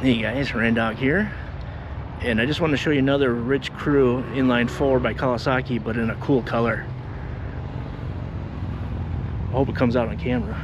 Hey guys, Randog here, and I just wanted to show you another RIDGE CREW Inline 4 by Kawasaki, but in a cool color. I hope it comes out on camera.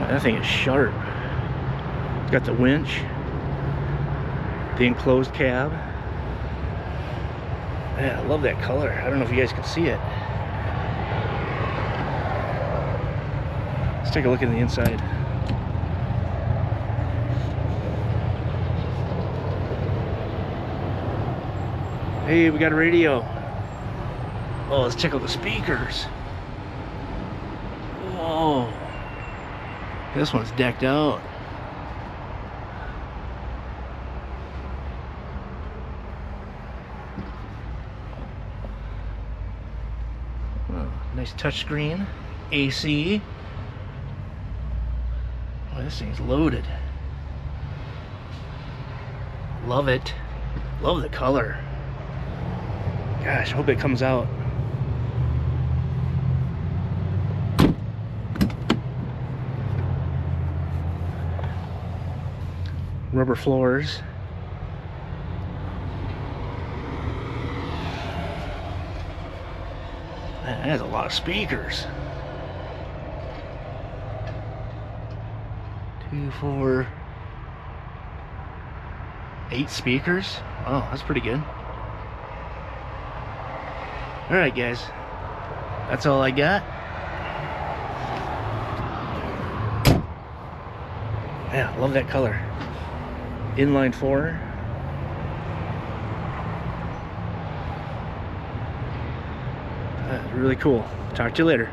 That thing is sharp. It's got the winch, the enclosed cab. Man, I love that color. I don't know if you guys can see it. Let's take a look in the inside. Hey, we got a radio. Oh, let's check out the speakers. Whoa. This one's decked out. Oh, nice touchscreen, AC. Oh, this thing's loaded. Love it. Love the color. Gosh, I hope it comes out. Rubber floors. Man, that has a lot of speakers. 2, 4, 8 speakers. Oh, that's pretty good. Alright guys, that's all I got. Yeah, I love that color. Inline 4. That's really cool. Talk to you later.